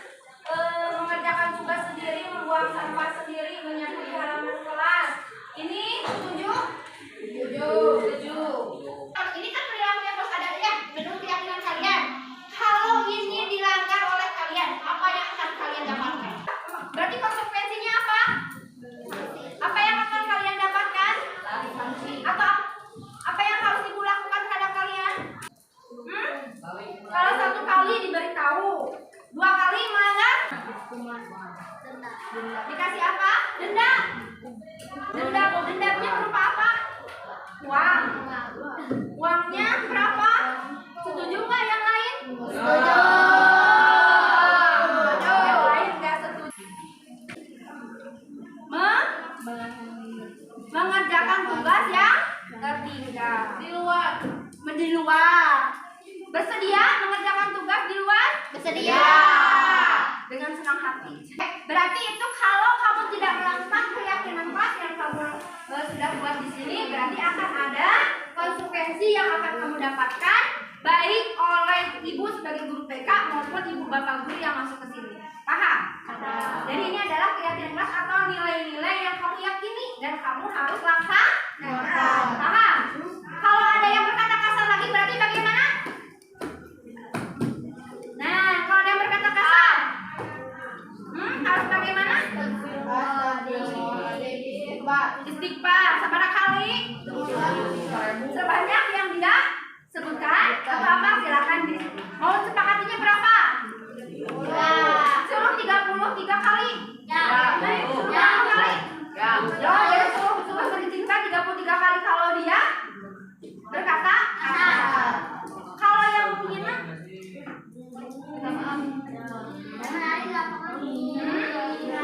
Dikasih apa? Denda. Dendanya berupa apa? Uang. Uangnya berapa? Setuju nggak yang lain? Setuju. Yang lain nggak setuju. Mengerjakan tugas yang tertinggal di luar. Bersedia mengerjakan tugas di luar? Bersedia. Dengan senang hati. Berarti itu kalau kamu tidak melakukan keyakinan kelas yang kamu sudah buat di sini, berarti akan ada konsekuensi yang akan kamu dapatkan baik oleh ibu sebagai guru PK maupun ibu bapak guru yang masuk ke sini. Paham? Jadi ini adalah keyakinan kelas atau nilai-nilai yang kamu yakini dan kamu harus laksanakan. Paham? Kalau ada yang berkata kasar lagi berarti bagaimana? Nah, kalau ada yang berkata kasar, harus bagaimana? Istighfar sebanyak kali, sebanyak yang dia sebutkan atau apa silakan. Mau sepakatinya berapa? Suruh 33 kali. Suruh 30 kali. Ya, suruh beristighfar 33 kali kalau dia berkata kasar. Kalau yang menghina,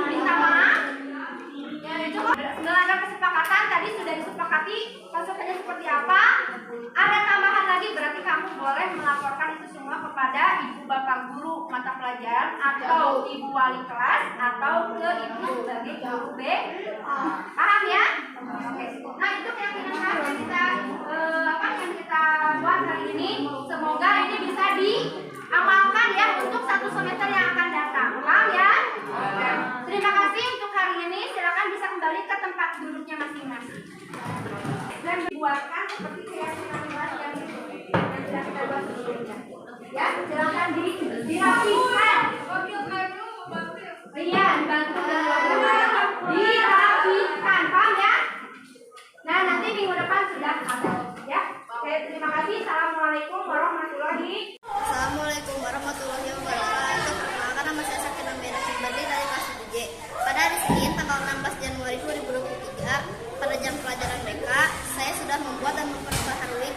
minta maaf. Ya itu melanggar kesepakatan tadi sudah disepakati konsekuensinya seperti apa. Ada tambahan lagi berarti kamu boleh melaporkan itu semua kepada ibu bapak guru mata pelajaran atau ibu wali kelas atau ke ibu sebagai guru B. Paham ya? Oke. Nah itu keyakinan kelas yang kita buat hari ini. Semoga ini bisa diamalkan ya untuk 1 semester yang akan datang. Paham ya? Oke. Terima kasih untuk hari ini. Silakan bisa kembali ke tempat duduknya masing-masing. Dan dibuatkan seperti keyakinan kelas yang sudah kita buat sebelumnya. Ya, silakan dirapikan. Iya, dibantu dirapikan. Paham ya? Nah, nanti minggu depan sudah ada. Ya. Oke, terima kasih. Assalamualaikum warahmatullahi. Assalamualaikum warahmatullahi wabarakatuh. Perkenalkan nama saya Sakina Mena Kimberly dari kelas 7J. Pada hari Senin tanggal 16 Januari 2023 pada jam pelajaran BK, saya sudah membuat dan memperbaharui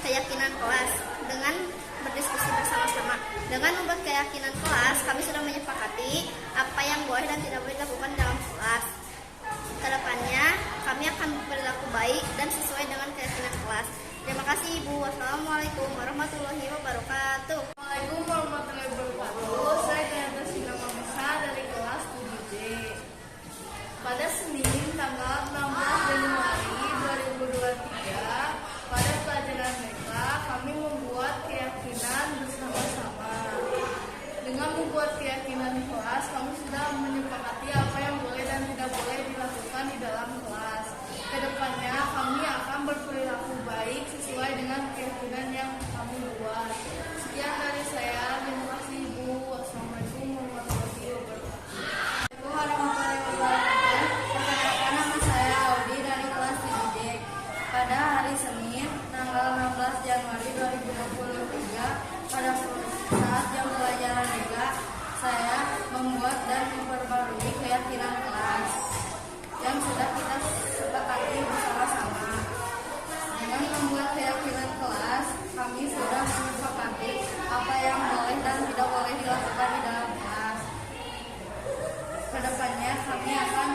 keyakinan kelas dengan berdiskusi bersama-sama. Dengan membuat keyakinan kelas, kami sudah menyepakati apa yang boleh dan tidak boleh dilakukan dalam kelas. Kedepannya, kami akan berperilaku baik dan sesuai dengan keyakinan kelas. Terima kasih Ibu. Wassalamualaikum warahmatullahi wabarakatuh. Assalamualaikum warahmatullahi wabarakatuh. Saya Diana Sinama Besar dari kelas 7J. Pada Senin tanggal 16 Januari 2023 pada pelajaran BK kami membuat keyakinan bersama-sama. Dengan membuat keyakinan kelas, kami sudah menyepakati apa yang boleh dan tidak boleh dilakukan di dalam kelas. Kedepannya kami akan berperilaku baik sesuai dengan keyakinan yang kami buat. Sekian dari saya. Terima kasih Ibu. Wassalamualaikum warahmatullahi wabarakatuh. Warahmatullahi wabarakatuh. Perkenalkan nama saya Audi dari kelas 7D. Pada hari Senin tanggal 16 Januari 2023 pada saat jam pelajaran BK, saya membuat dan memperbarui keyakinan kelas yang sudah kita sepakati bersama-sama. Dengan membuat keyakinan kelas, kami sudah menyepakati apa yang boleh dan tidak boleh dilakukan di dalam kelas. Kedepannya kami akan